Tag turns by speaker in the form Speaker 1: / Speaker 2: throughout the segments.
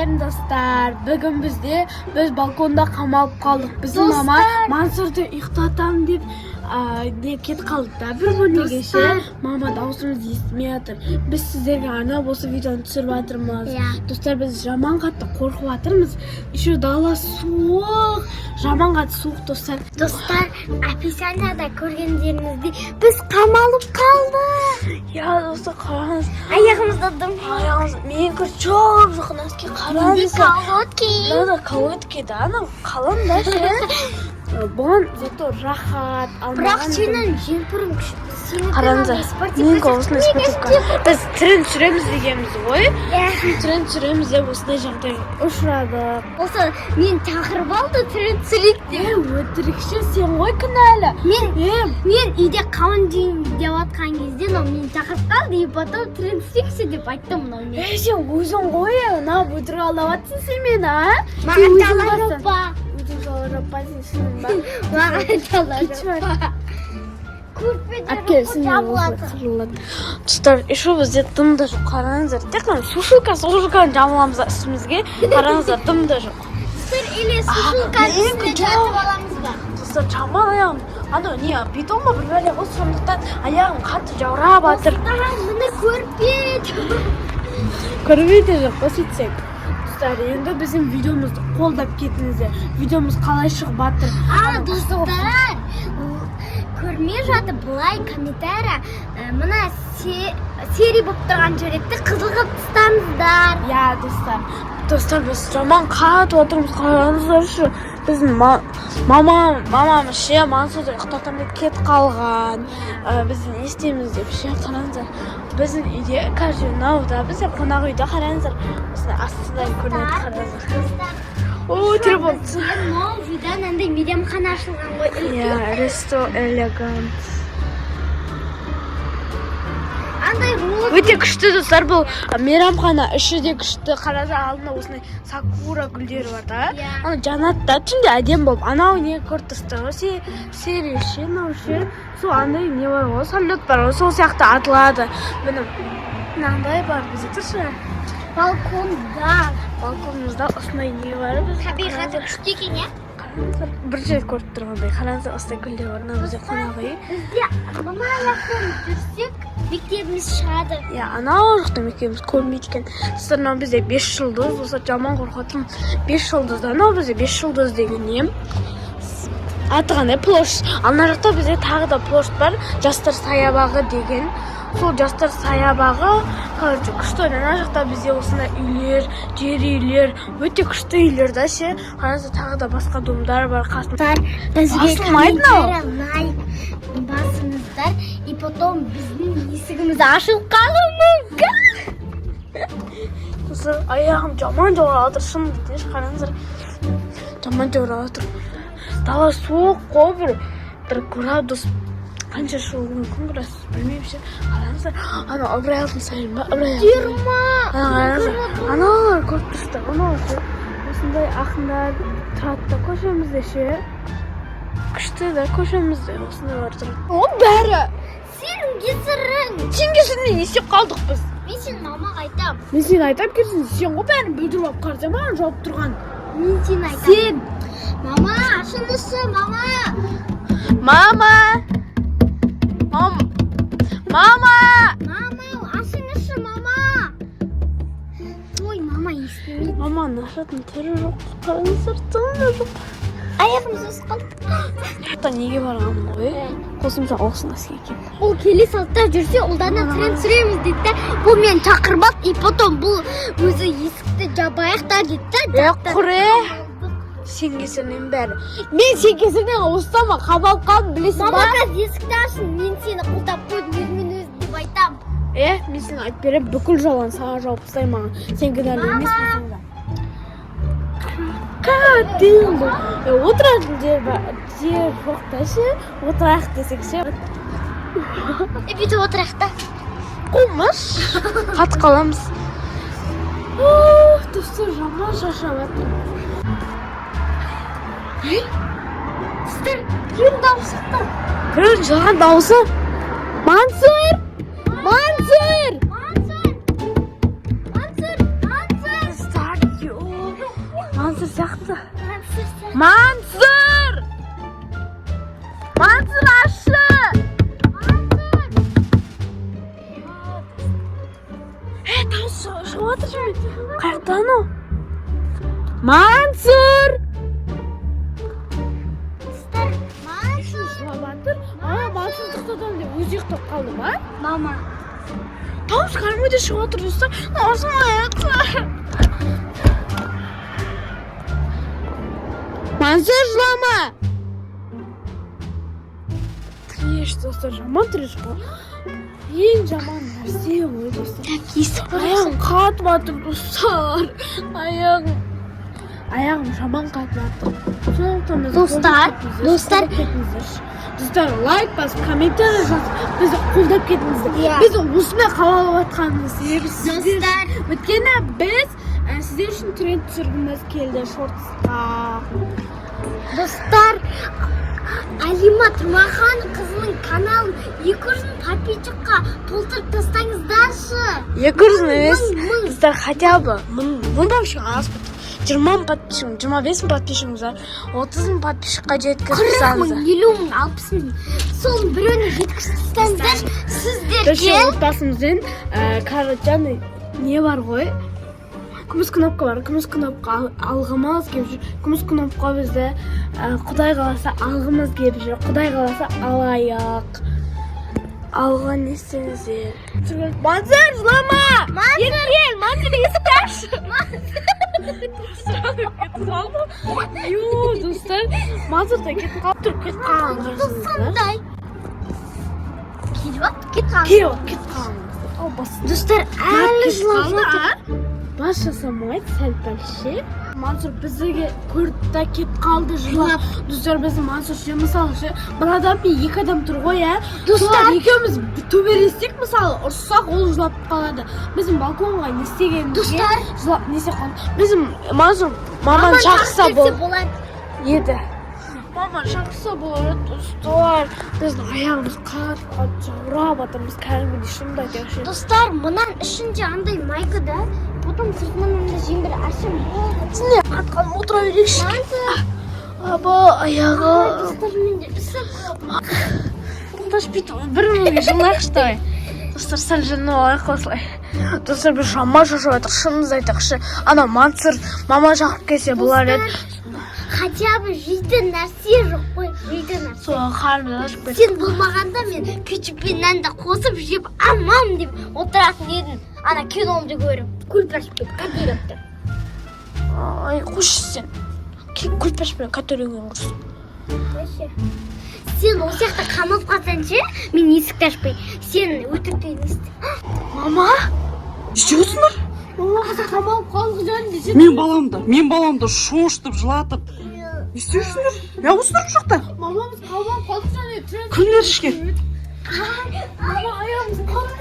Speaker 1: Салем достар. Бүгін біз балконда қамалып қалдық. Біздің мама Мансұрды ұйықтатам деп кетіп қалдық та бір күнге ше. Мама даусымызды естімей жатыр. Біз сіздерге арнап осы видеоны түсіріп жатырмыз. Достар, біз жаман қатты қорқып жатырмыз. Еще дала суық. Жаман қатты суық, достар.
Speaker 2: Достар, описанияда көргендеріңіздей біз қамалып қалдық.
Speaker 1: Я, достар, қараңыз.
Speaker 2: Аяғымызда дым.
Speaker 1: Мен çok жақын әске қараңыз.
Speaker 2: Колодки.
Speaker 1: Колодки да, ана қалың да ше. Бұған зато рахат.
Speaker 2: Бірақ сенің жемпірің
Speaker 1: қараңыздар, мен осындай спортивка. Біз тренд түсіреміз дегенбіз ғой. Тренд түсіреміз деп осындай жағдайға ұшырадық.
Speaker 2: Осы мен тақырып алды тренд түсірейік деп.
Speaker 1: Өтірікші сен ғой кінәлі.
Speaker 2: Мен үйде қауын жеймін деп жатқан кезде мен тақырып қалды, и потом тренд түсірейікші деп айттым мынау мен.
Speaker 1: Сен өзің ғой, мына өтірік алдап жатсың сен мені, а?
Speaker 2: Маған таларып ба?
Speaker 1: Достар, еще бізде дым да жоқ, қараңыздар. Тек қана сушилканы жамыламыз үстімізге. Қараңыздар, дым да жоқ.
Speaker 2: Или сушилканы үстіне жатып аламыз ба?
Speaker 1: Достар, жаман аяғым. Ана не, бетон ба бір бәле ғой, сондықтан аяғым қатты жаурап жатыр.
Speaker 2: Міне көрпет.
Speaker 1: Көрпет жоқ, сөйтсек. Енді біздің видеомызды қолдап кетіңіздер. Видеомыз қалай шығып жатыр.
Speaker 2: Достар, көрмей жатып былай комментария мына серия болып тұрған жеректі қызылға тастаңыздар.
Speaker 1: Я, достар, біз жаман қатып отырмыз, қараңыздаршы. Біздің мамамыз ше Мансұрды ұйықтатам деп кетіп қалған. Біз не істейміз деп ше, қараңыздар. Біздің үйде мынау біз қонақ үйде, қараңыздар. Осындай астында көрінеді, қараңыздар. О, телефон.
Speaker 2: Мол видан андай мейрамхана ашылған ғой.
Speaker 1: Я, Ресто Элегант.
Speaker 2: Андай
Speaker 1: өте күшті, достар, бұл мейрамхана іші де күшті. Қараңыздар, алдында осындай сакура гүлдері бар да. Ана жанатта түнде әдем болып. Анау не көртісті ғой, серия ше, мынау ше. Сол андай не бар ғой, самолет бар ғой, сол сияқты атылады. Мынандай бар бізде тұршы. Балконымызда осындай не бар біз.
Speaker 2: Табиғаты күшті екен, я?
Speaker 1: Бір жер көріп тұрғандай, қараңыздар, осындай гүлдер бар. Мына бізде қонақ үй.
Speaker 2: Бізде мына аяқпен жүрсек, мектебіміз шығады.
Speaker 1: Я, анау жақта мектебіміз көрмейді екен. Достар, мынау бізде 5 жұлдыз, достар, жаман қорқатым. 5 жұлдызда, анау бізде 5 жұлдыз деген не? Аты қандай площадь. Ана жақта бізде тағы да площадь бар, жастар саябағы деген. Сол жастар саябағы, күшті. Ана жақта бізде осындай үйлер, жер үйлер, өте күшті үйлер да ше. Қараңыздар, тағы да басқа домдар бар.
Speaker 2: Бізге комментария лайк басыңыздар, и потом біздің есігіміз ашылып қалуы мүмкін.
Speaker 1: Достар, аяғым жаман жаурап жатыр, шын дейтін, қараңыздар. Жаман жаурап жатыр. Дала суық қой, бір градус. Қанша шығуы мүмкін градус, білмеймін ше. Қараңыздар, ана ыбырай алтын сайын ба? Аналар көріп тұрсыздар, аналар осындай ақындар тұрады да көшемізде ше. Күшті да көшемізде осындайлар тұрады. О, бәрі!
Speaker 2: Сенің кесірің!
Speaker 1: Сен кесірінен не істеп қалдық біз?
Speaker 2: Мен сен мамаға айтам.
Speaker 1: Мен сен айтам керсің, сен ғой бәрін бүлдіріп алып қарасам, маған жауап тұрған.
Speaker 2: Мен сен айтам.
Speaker 1: Сен!
Speaker 2: Мама, ашылышы, мама!
Speaker 1: Мама,
Speaker 2: ашылышы, мама! Ой, мама естімейді.
Speaker 1: Маманың ашатын түрі жоқ, қараңыздар, тыңда жоқ.
Speaker 2: Аяғымыз өсіп қалды.
Speaker 1: Неге барғанмын ғой? Қосымша оқсын әске екен.
Speaker 2: Ол келе салттап жүрсе, ұлдана тренд түсіреміз дейді. Бұл мен шақырып алып, и потом бұл өзі есікті жабайық та дейді.
Speaker 1: Құре! Сен кесірінен бәрі. Мен сен кесірінен ұстама, қабалып қалдым, білесің ба?
Speaker 2: Мама қазір есікті ашын, мен сені құлтап қойдым, өзімен өзі деп айтам.
Speaker 1: Мен сені айтып берем, бүкіл жалан саған жауып тастай маған. Сен кінәлі емес болсаң да. Қатын бұл. Отыратын жер жоқ та ше, отырайық десек ше.
Speaker 2: Бүйтіп отырайық та.
Speaker 1: Қумаш, қат қаламыз. Достар, жаман шаршап жатыр.
Speaker 2: Сіздер, кім дауыс шықты?
Speaker 1: Көрін жалған дауысы. Мансұр!
Speaker 2: Мансұр!
Speaker 1: Достар, Мансур. Мансур! Мансур ашы! Дауыс шығып жатыр жүр. Қайдан ол? Мансур! Мансур тоқтадан деп өзі ұйықтап қалды ма?
Speaker 2: Мама.
Speaker 1: Дауыс қармайды шығып жатыр достар. Осың аяққа. Мансур жылама! Треш достар, жаман треш қой. Ең жаман нәрсе ғой достар. Аяғым қатып жатыр достар. Аяғым жаман қатып жатыр.
Speaker 2: Достар,
Speaker 1: Достар, лайк басып, комментарий жазып, бізді қолдап кетіңіздер. Біз осымен қалалап жатқанымыз себебі сіздер. Өйткені біз сіздер үшін тренд түсіргіміз келді шортсқа.
Speaker 2: Достар, Алима Тұрмахан қызының каналын 200 подписчикқа толтырып тастаңыздаршы.
Speaker 1: 200 емес, достар, хотя бы 1000 вообще аз. 20 подписчик, 25 подписчик бар. 30 подписчикқа жеткізіп тастаңыздар.
Speaker 2: 40 000, 50 000, 60 000. Соның біреуіне жеткізіп тастаңыздар. Сіздерге
Speaker 1: отбасымыздан Караджан не бар ғой? Күміс кнопка бар. Күміс кнопка алғымыз келіп жүр. Күміс кнопка бізді Құдай қаласа алғымыз келіп жүр. Құдай қаласа алайық. Алға не істеңіздер? Мансур, жылама! Ертең, Мансур есікті ашы! Йоо, достар, Мансур да кетіп қалып тұр, кетіп қалған қарсыңыздар.
Speaker 2: кетіп
Speaker 1: қалған.
Speaker 2: Достар, әлі жылап жатыр.
Speaker 1: Бас жасамайды, сәл-пәл ше. Мансур бізге көрді да кетіп қалды жылап. Достар, біздің Мансур ше, мысалы ше, бір адам мен 2 адам тұр ғой, Достар, екеуміз төбелессек, мысалы, ұрсақ, ол жылап қалады. Біздің балконға не істегенімізге жылап не істеп қалды. Біздің Мансур маман шақырса болады еді. Маман шақырса болады, достар. Біздің аяғымыз қатып жаурап жатырмыз, кәдімгідей шынымды айтайықшы.
Speaker 2: Достар, мұнан ішінде андай майка да, потом сыртынан андай жеңдір ашым.
Speaker 1: Сіне қатқан отыра берейікші. Аба, аяғы.
Speaker 2: Достар, менде ісіп.
Speaker 1: Таш бүйтіп бір мыңға жылайықшы. Достар, сәл жынып алайық осылай. Достар, біз жаман шашып жатық, шынымызды айтайықшы. Ана Мансур мама шақырып келсе болар еді.
Speaker 2: Хотя бы жейтін нәрсе жоқ қой, жейтін нәрсе.
Speaker 1: Соған қарымды ашып кетті.
Speaker 2: Сен болмағанда мен кетчуппен нанды қосып жеп амам деп отыратын едім. Ана киномды көріп, күліп ашып кетіп, кәдейліпті.
Speaker 1: Ай, қойшы сен. Күліп ашпен кәтөріңген құрсын.
Speaker 2: Сен ол сияқты қамалып қалсаң ше, мен есікті ашпай. Сен өтіріктен есті.
Speaker 1: Мама?
Speaker 3: Іште отырсыңдар?
Speaker 1: Мама қызы қамалып қалды жан десе.
Speaker 3: Мен баламды шошытып, жылатып. Не істеушіңдер? Я осындар бұл жақта.
Speaker 1: Мамамыз қамалып қалды жан еді.
Speaker 3: Кімдер ішке?
Speaker 1: Мама аяғымыз қалды.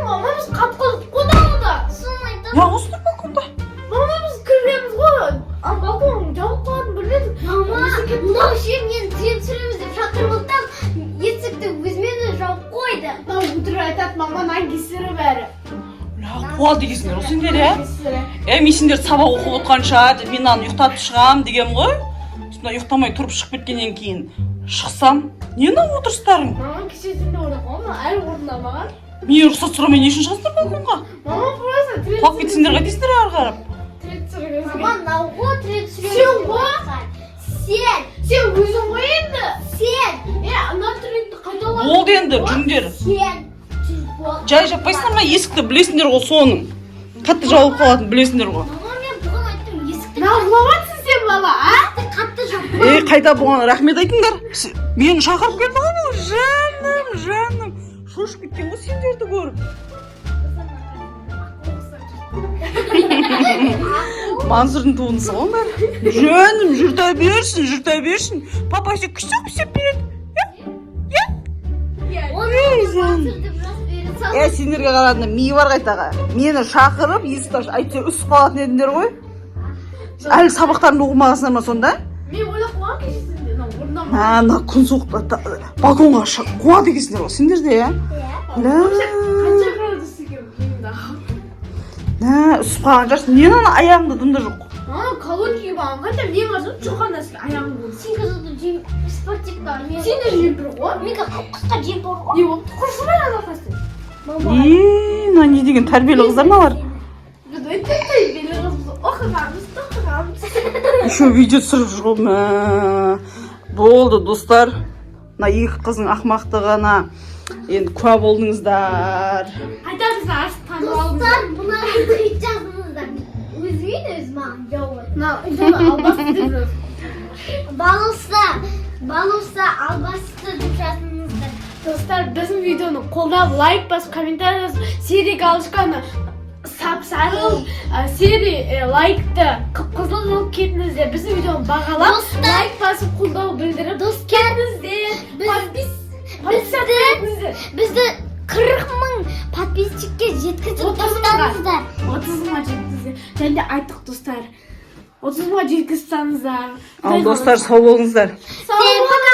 Speaker 1: Мамамыз қап қалды қонағында.
Speaker 3: Я осындар балконда.
Speaker 1: Мамамыз кіргенбіз ғой. Балкон жауып қалатын білмедім.
Speaker 2: Мама, мынау ше мен трен түсіреміз деп шақырып алсам, есікті өзімен жауып қойды.
Speaker 1: Өтірік айтады, мама нангисері бәрі.
Speaker 3: Қуа дегесіңдер, осыңдер, мен сендер сабақ оқып отқанша, мен аны ұйықтатып шығам дегем ғой. Сонда ұйықтамай тұрып шығып кеткеннен кейін шықсам, не мынау отырыстарың?
Speaker 1: Мама кешесінде орнаған, әлі орындамаған.
Speaker 3: Мен рұқсат сұрамай не үшін шығасыңдар балконға?
Speaker 1: Мама просто трен
Speaker 3: Қуап кетсеңдер қайтесіңдер ары қарап?
Speaker 2: Мама, науғы трен түсіреміз.
Speaker 1: Сен ғой? Сен өзің ғой енді? Ана тренді қайталап.
Speaker 3: Болды енді, жүріңдер. Жай жаппайсыңдар ма, есікті білесіңдер ғой соның. Қатты жауып қалатын білесіңдер ғой.
Speaker 2: Мама, мен бұған айттым, есікті
Speaker 1: Нағыламатсың сен бала,
Speaker 2: қатты жауып.
Speaker 3: Қайда бұған рахмет айтыңдар. Мені шақырып келді ғой бұл. Жаным. Шошып кеткен ғой сендерді көріп. Мансұрдың туындысы ғой бәрі. Жаным, жүрта берсін. Папасы күшті құсеп береді. Сендерге қарағанда миы бар қайтаға. Мені шақырып, есікті айтса үсіп қалатын едіңдер ғой. Әлі сабақтарымды оқымағансыңдар ма сонда?
Speaker 1: Мен ойлап қойған кешесінде, орындамаған.
Speaker 3: Мына күн суықта балконға қуа дегесіңдер ғой сендерде,
Speaker 1: Қанша градус екен миымда?
Speaker 3: Үсіп қалған жарсың. Нені ана аяғыңда дымда жоқ?
Speaker 1: Колонки киіп алған қайта мен қазір жұқа нәрсе аяғым болды.
Speaker 2: Сен қазір жем спортивтар.
Speaker 1: Сен де жемпір ғой.
Speaker 2: Мен қысқа жемпір ғой.
Speaker 1: Не болды? Құршымай алақасы.
Speaker 3: Мына не деген тәрбиелі қыздар мыналар.
Speaker 1: Біз өте тәрбиелі қыз оқығанбыз.
Speaker 3: Еще видео түсіріп жүр ғой. Болды достар. Мына екі қыздың ақымақтығына енді куә болдыңыздар.
Speaker 1: Айтарыңыз ашып танып алдыңыз.
Speaker 2: Достар, бұны хит жазыңыздар. Өзіңе де өз маған жауап.
Speaker 1: Албасты деп жазып.
Speaker 2: Балуса албасты деп жазыңыздар.
Speaker 1: Достар, біздің видеоны қолдап, лайк басып, комментарий жазып, серия галочканы сапсарыл, серия лайкты қызыл қылып кетіңіздер. Біздің видеоны бағалап, лайк басып, қолдау білдіріп, кетіңіздер.
Speaker 2: Бізді 40 мың подписчикке жеткізіп тастаңыздар.
Speaker 1: 30 мыңға жеткізді. Және де айттық достар. 30 мыңға жеткізсаңыздар.
Speaker 3: Ал достар, сау болыңыздар.
Speaker 2: Всем пока!